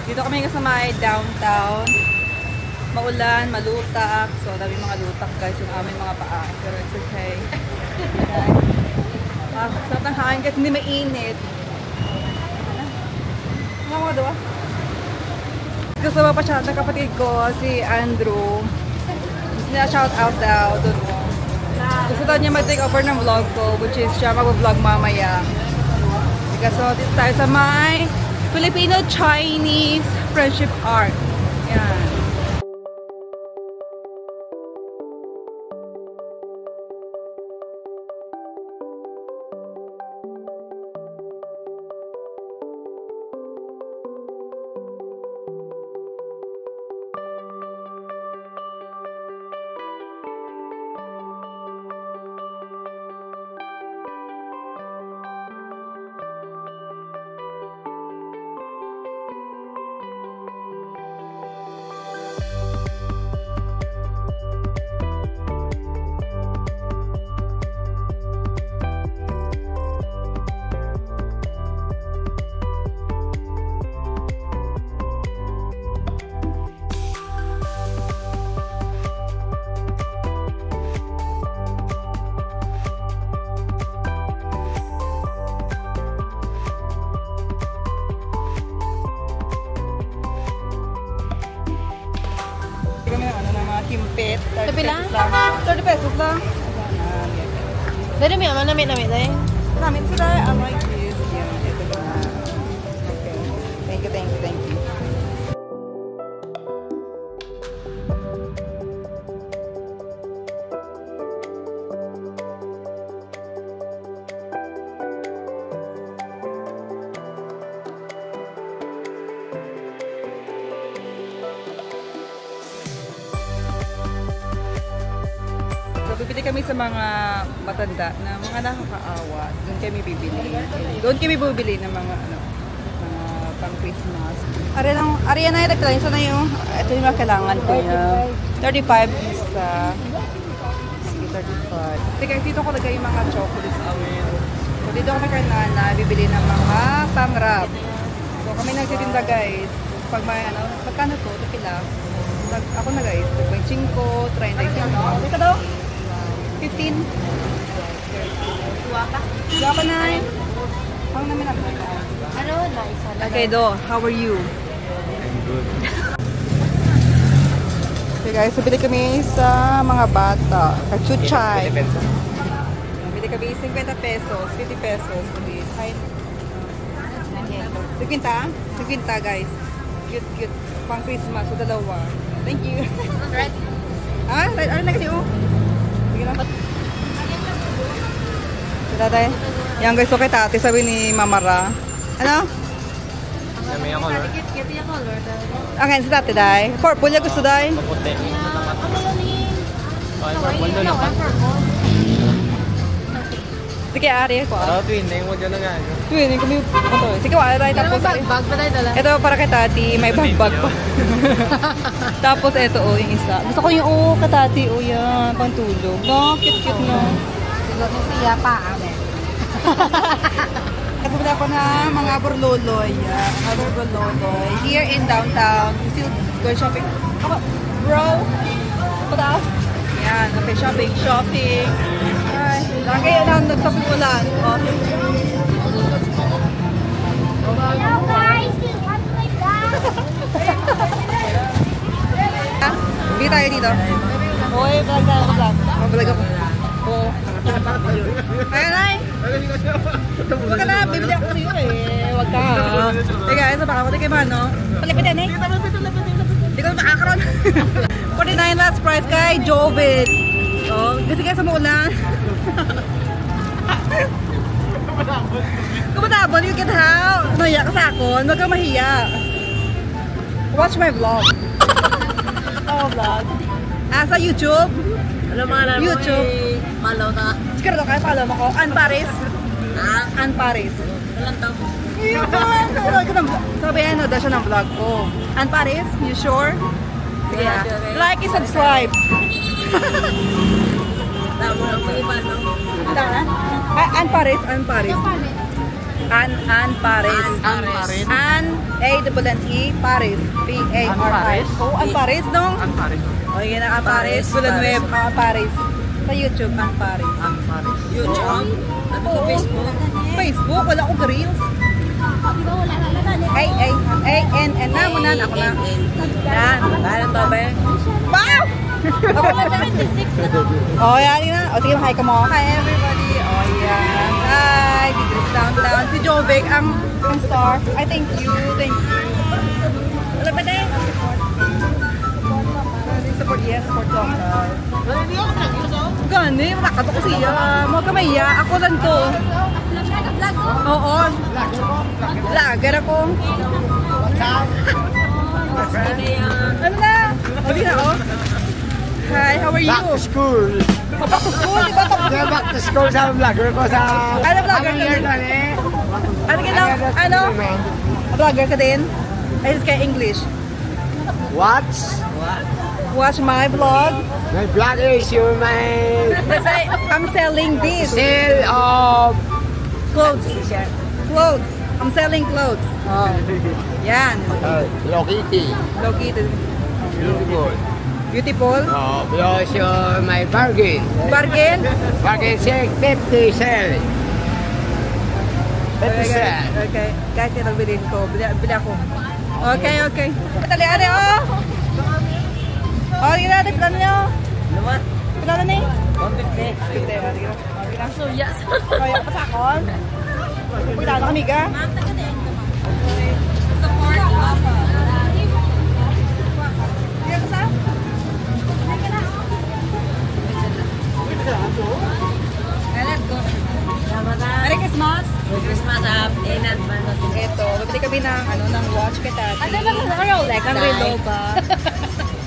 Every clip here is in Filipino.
Dito kami sa may downtown. Maulan, malutak. So, dami mga lutak guys yung aming mga paa. Pero it's okay. Sarap ng hangin kasi hindi mainit. Ano mo daw? Gusto ba pa siya ng kapatid ko, si Andrew. Gusto niya shout out daw doon mo. Gusto daw niya mag-take over ng vlog ko, which is siya mag-vlog mamaya. So, dito tayo sa may Filipino-Chinese Friendship Arc. Yan. Kimpit. 30 pesos lang. 30 pesos lang. Dari may ama namit dahil. Namit sila. I like this. Yeah, ito lang. Okay. Thank you, thank you, thank you. Bibili kami sa mga matanda na mga nakakaawa. Doon kami bibili. Doon kami bibili ng mga pang Christmas. Ariya na yung so na yung ito yung mga kailangan ko niya. 35 isa. Sige, 35. Kasi dito ko lagay yung mga chocolates. So dito kami kanana bibili ng mga pang-wrap. So kami nagtitinda guys. Pag may pagkano to, pila. Ako na guys. 25, 35. Dito daw? 15. Suwapa? Suwapa na rin. Pang namin ako. Ano? Nice. Okay, Do. How are you? I'm good. Okay guys, so bili kami sa mga bata. Kachuchay. Bili kami 50 pesos, 50 pesos. Bili. 50 guys. Cute, cute. Pang Christmas. So, dalawa. Thank you. Right? Ah, right. Ano na kasi sige lang. Tatay. Yan guys, okay tati. Sabi ni Mamara. Ano? May color. Kiti yung color. Ang si tati day. Purple yung gusto day. Maputi. Sige, ari ko. Twinning mo dyan na nga. Twinning kami. Sige, wala tayo. Tapos, bag pa tayo dala. ito para kay tati. May bag pa. Tapos, ito yung isa. Gusto ko yung katati. Yan. Pantulog. No, cute no. Silot ni siya pa. Nagpapala ko na mga burloloy. Mga burloloy. Here in downtown. We still go shopping. Bro. Pataas. Yan. Okay, shopping. Ay. Lagi lang nagsapulan. Hello guys, do you want to play that? Bili tayo dito. Hoy, vlog tayo. Vlog ako. Oo. Ayan ay. Huwag ka na, bibili ako sa'yo eh. Huwag ka. Hey guys, baka ako kayo man, no? Palipitin eh. Hindi ko makakaroon. 49 last price kay Jovet. Oh, kasi guys, umuulan. Kumatabon, you can how? Mahiya ka sa akon, huwag kang mahiya. Watch my vlog. Oh, vlog. Sa YouTube? Ano mga namin YouTube. Follow ka. Siguro kayo, follow mo ko. Ann Paris. Ha? Ann Paris. Walang to. Sabi ano, daw siya ng vlog ko. Ann Paris, you sure? Sige Yeah, ah. sure. Like and subscribe. Damo lang po iba, no? Ann Paris, Ann Paris. Ann Paris. Ann Paris. Ann, A-N-E, Paris. P-A-R-I. Oh, Ann Paris, no? Ann Paris. O, yun na, Ann Paris. Villanueva, Ann Paris. Sa YouTube, Ann Paris. Ann Paris. YouTube? Sabi ko Oo. Facebook. Facebook, wala akong reels. A-N-N na, muna ako na. Yan. Kaya lang to, be? Wow! Ako na 76 na to. Oh, yan na. O, sige, hi ka mo. Hi, everybody. Oh, yan. Hi. Dito sa downtown. Si Jovic, ang star. I thank you. Thank you. Wala ba tayo? Support, yes. Support lang. Gani, makato ko siya. Mga kamaya. Ako lang to. Oo. Vlogger ako. Ano na? O, di na, oh. Hi, how are you? Back to school. Back to school, di ba? Yeah, back to school sa vlogger ko sa... Ano vlogger ka din? Ano ka lang? Ano? Vlogger ka din? Ayun kay English. Watch my vlog. My vlog is my I'm selling this. sale of... Clothes. Clothes. I'm selling clothes. Oh. Yan. Hello Kitty. Located. Beautiful. Beautiful. Because my bargain. Bargain. Bargain check 50 sale. 50 cent. Okay. Guys, ito bilhin ko. Bili ako. Okay. Patali, ate, oh. Oh, hindi natin. Pilan nyo. Naman? Pilan na eh. 150. So, yes. Kaya pa sa akon. Pagkita na kami ka. Support. Hindi ka sa? Let's go. Merry Christmas. Merry Christmas in advance. Ito, bibili kami ng watch kay Tati. Ano ba sa Rolex? Ng relo ba?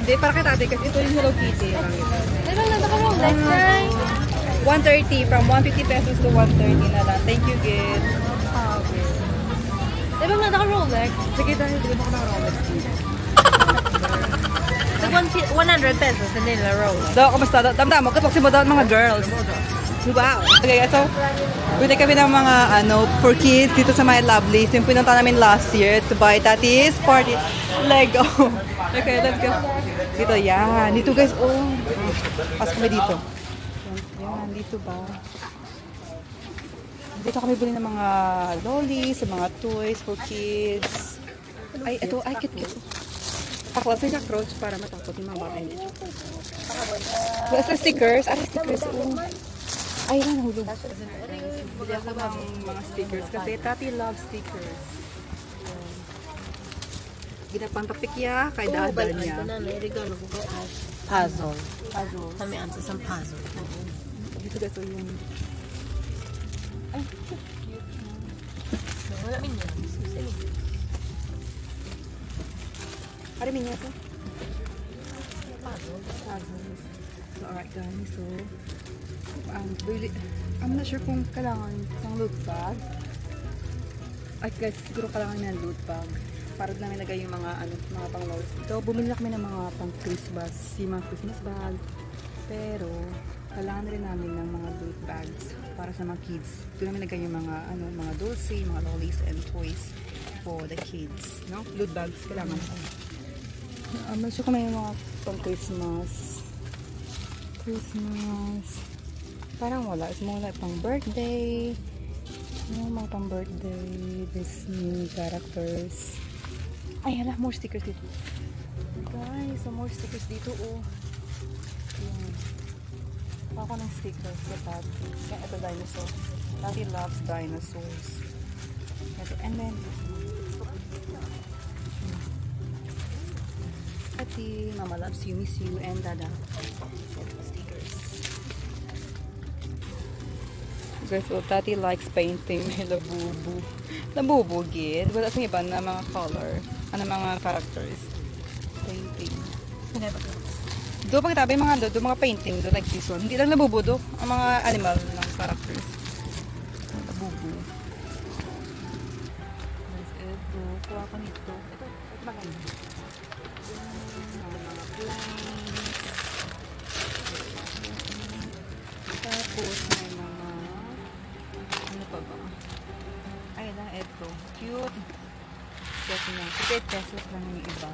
Hindi, para kay Tati kasi ito yung Hello Kitty. Ano ba sa Rolex? 130, from 150 pesos to 130 na lang. Thank you, Gid. Di ba nga naka-Rolex? Sige, dahil hindi ako naka-Rolex. Sa 100 pesos, hindi na Rolex. So, kamusta? Damdam mo, katoksin mo daw mga girls. Wow. Okay, so, pwede kami ng mga, for kids dito sa My Lovely. Yung pinunta namin last year to buy Tati's party Lego. Okay, let's go. Dito, yan. Dito, guys, oh. Pasok kami dito. Yan, dito ba? Dito kami bili ng mga lollies, mga toys for kids. Ay, ito, ay, cute. Ako, sa cockroach para matakot yung mga bata dito. Basta stickers. Stickers. Ay, nahulog. Bili ako ng mga stickers kasi Tati loves stickers. Ginapantapikya kay dada niya. May regalo ko kay Ash. Puzzle. Kami ang sa puzzle. Dito guys, yung... Ay, cute. Wala minyan. Ano minyan ito? Puzzle. So, alright guys, so... I'm not sure kung kailangan ng loot bag. Ay guys, siguro kailangan ng loot bag. Para lang nilagay yung mga mga pang loads. So, bumili na kami ng mga pang Christmas, yung mga Christmas bag. Pero, kailangan rin namin ng mga loot bags para sa mga kids. Doon namin nilagay yung mga, mga dulce, mga lollies and toys for the kids. No? Loot bags, kailangan ko. I'm not sure kung may mga pang Christmas. Parang wala. It's more like pang birthday. Mga pang birthday. Disney characters. Ay, hala. More stickers dito. Guys, so more stickers dito, oh. Yan. Ako ng stickers sa Tati. Yan, ito dinosaur. Tati loves dinosaurs. Ito, and then Tati, Mama loves you, miss you, and Dada. Stickers. Guys, so Tati likes painting. Labubu. Labubu, gid. Wala sa iba na mga color. Mga characters. Painting. Do pag tabi mga mga painting do like this one. Hindi lang labubu do. Ang mga animal ng characters. Labubu. Guys, ito. Kuha ko nito. Ito maganda. Mga plants. Tapos may mga pa ba? Ayun, 38 pesos lang yung iba.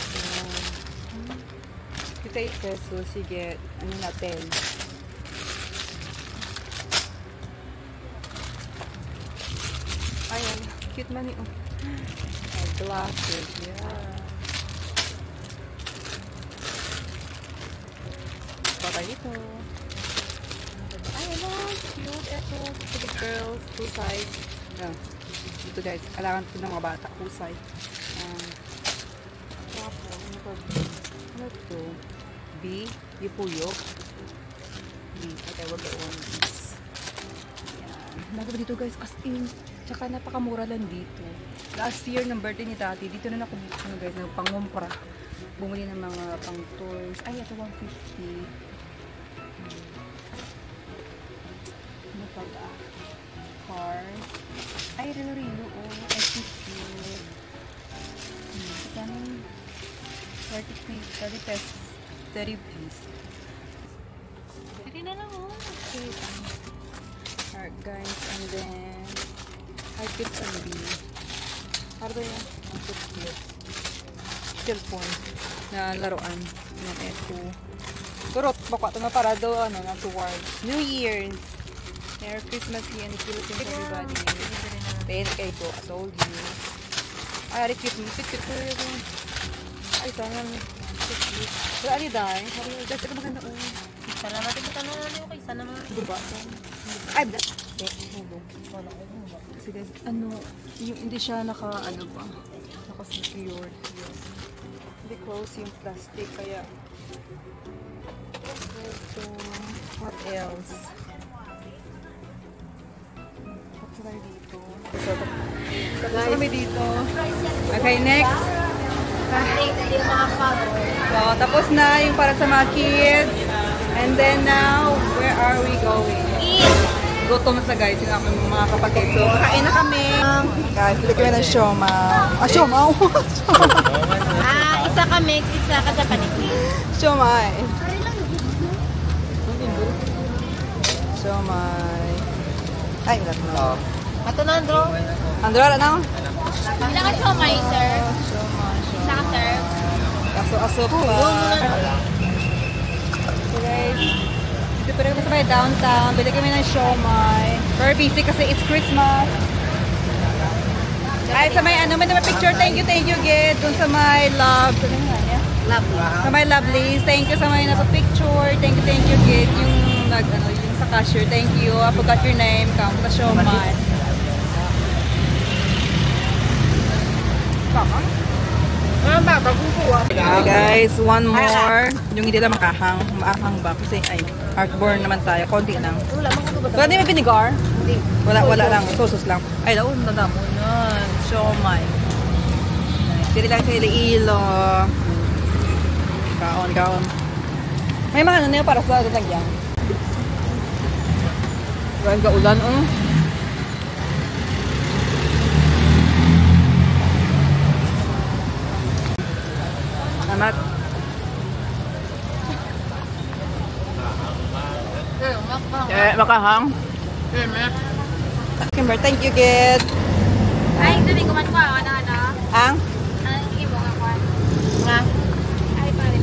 So, 58 pesos, you get, ano natin? Ayan, cute money, oh. Glasses, yeah. Baka ito. Ayan lang, cute. Ito, for the girls, full size. Yeah. Ito guys, kailangan ito ng mga bata, full size. Tapos, ano ito? B, Yupuyok. B, okay, wag the ones. Ayan. Bago dito guys, as in, tsaka napakamura lang dito. Last year ng birthday ni Tati, dito na ako ano guys, pangumpra. Bumili ng mga pang tours. Ay, ito 150. Ano pa ba? Cars. Ay, Rilo-Rilo. Oh, ay, cute. Kano? 30 pesos. 30 piece. Pwede na lang oh. Okay. Alright guys, and then I pick a B. Ano ba yan? Ang cute. Cellphone na laruan. Yan, eto. Turot, baka ito na para daw, ano, na towards New Year's. Merry Christmas here in the Philippines, everybody. Then, kay ko, I told you. Ay, cute mo. Cute ko yun. Ay, sana. Cute. Pero, ali dahil. Guys, ito maganda. Salamat ito na lang yung kaysa naman. Diba? Ay, kasi guys, ano, yung hindi siya ano ba, naka-secure. Hindi close yung plastic, kaya ito, what else? Tapos tayo dito. Tapos kami dito. Okay, next. So, tapos na yung para sa mga kids. And then now, where are we going? Gutom sa guys, yung aking mga kapatid. So, kakain na kami. Guys, pili kami ng siomao. Siomao? Isa ka mix, isa ka Japanese. Siomai. Siomai. Ay, wala na. Ato na, Andro. Andro, wala na? Ilan ka siomay, sir? Siomai. Isa ka, sir? Aso-aso pa. So guys, dito pa rin kami sa may downtown. Bili kami ng siomai. Very busy kasi it's Christmas. Ay, sa may ano, may picture. Thank you, Gid. Dun sa may love. Sa nga niya? Lovely. Sa may lovely. Thank you sa may nasa picture. Thank you, Gid. Yung yung sa cashier. Thank you. I forgot your name. Come sa siomai. Tama? Okay guys, one more. Yung hindi lang makahang. Maahang ba? Kasi ay, heartburn naman tayo. Konti lang. Wala din may vinegar? Wala lang. Sosos lang. Ay, daw, nadamo nun. Siomai. Dili lang sa Iloilo. Kaon. May mga ano na para sa lagyan. Guys, kaulan Salamat. Makahang. Kimber, thank you, Gid. Ay, sabi ko man ko, ano? Ang? Ang imo nga ko. Nga. Ay, pare.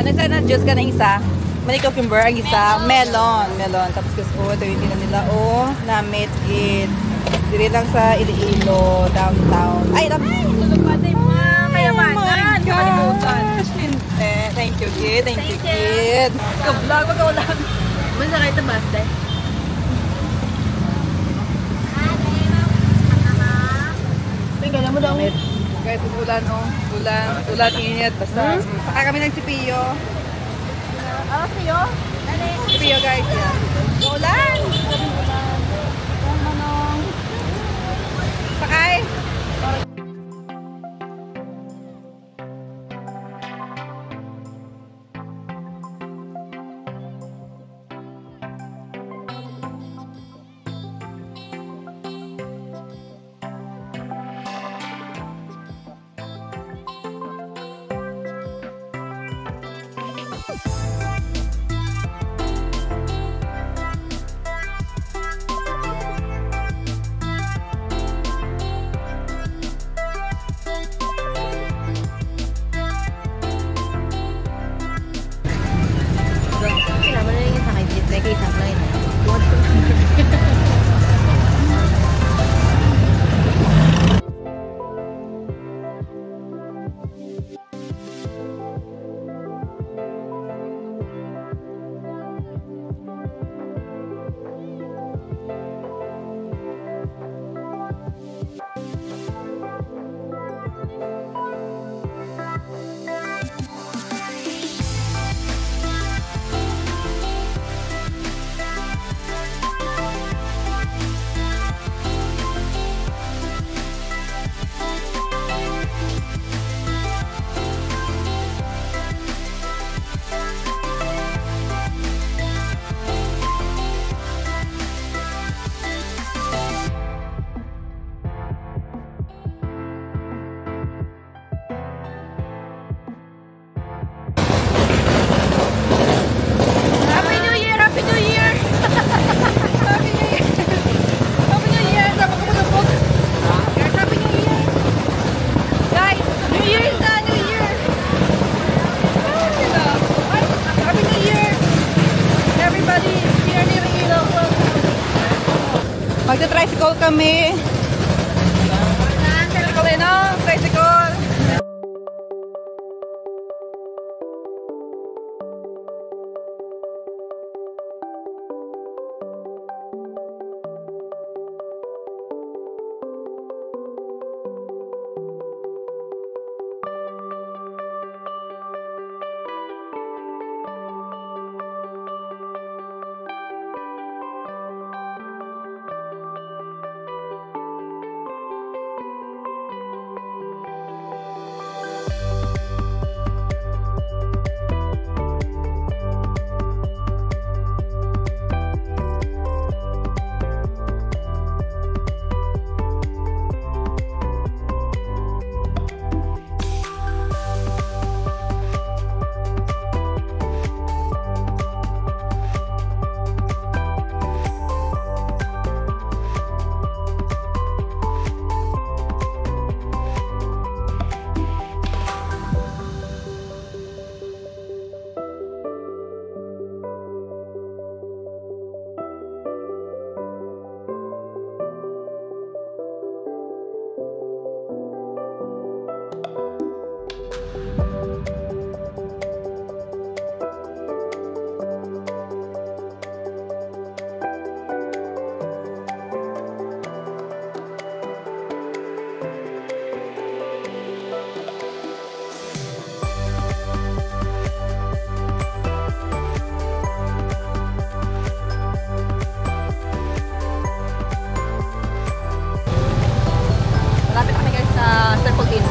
Ano sana, juice ka na isa? Manikaw, Kimber, ang isa. Melon. Tapos gusto ito yung tinan nila. Namit, Gid. Diri lang sa Iloilo, downtown. Ay, Tulog pa din mo. Kayamanan. Kalimutan. Thank you, Gid. Thank you, Gid. Ka-vlog, wag-ulan. Masakay ito, Basta. Tingnan mo daw. Guys, ulan, ulan, init. Basta, saka kami ng Sipiyo. Siyo? Sipiyo, guys. Ulan! Manong. Sakay! Tricycle kami. Tricycle na, tricycle. Circle In.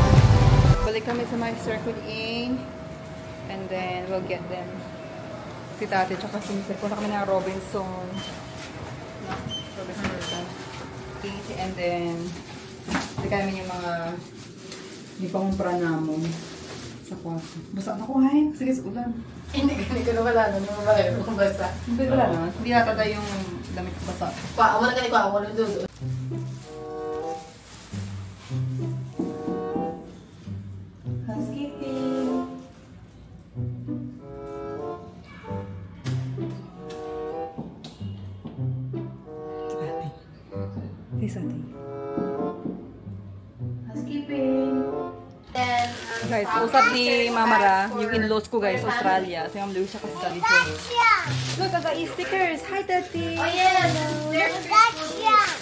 Balik kami sa my Circle In. And then, we'll get them. Si Tate, tsaka si Mr. Punta kami ng Robinson. No? Robinson. And then, hindi kami yung mga ipangumpra namon sa kwarto. Basa na ko, hay. Sige, sa ulan. Hindi ko na wala. Hindi mo wala kung basa. Hindi wala na. Hindi natada yung damit ko basa. Wala ka ni Kwa. Wala doon. Housekeeping. Then, Guys, usap ni Mama Ra, yung in-laws ko guys, Australia. Si Ma'am Lucia kasi Daddy Joe. Look, I got you stickers. Hi, Tati. oh yes, there's Gotcha.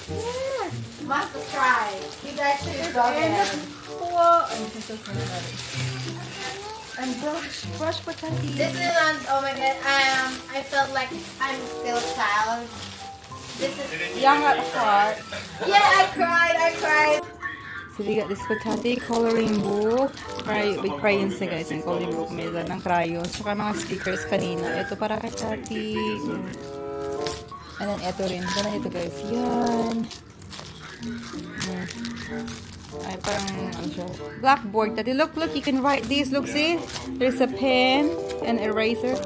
must try. You guys should go there. Wow. And brush for Tati. This is oh my god, I felt like I'm still a child. This is Young at heart. yeah, I cried. So we got this for Tati coloring book. With crayons na guys, yung coloring book. May dala ng crayons. Saka mga stickers kanina. Ito para kay Tati. And then ito rin. Gana ito guys. Yan. Ay, parang ano siya. Blackboard. Tati, look, you can write this. Look, see? There's a pen and eraser.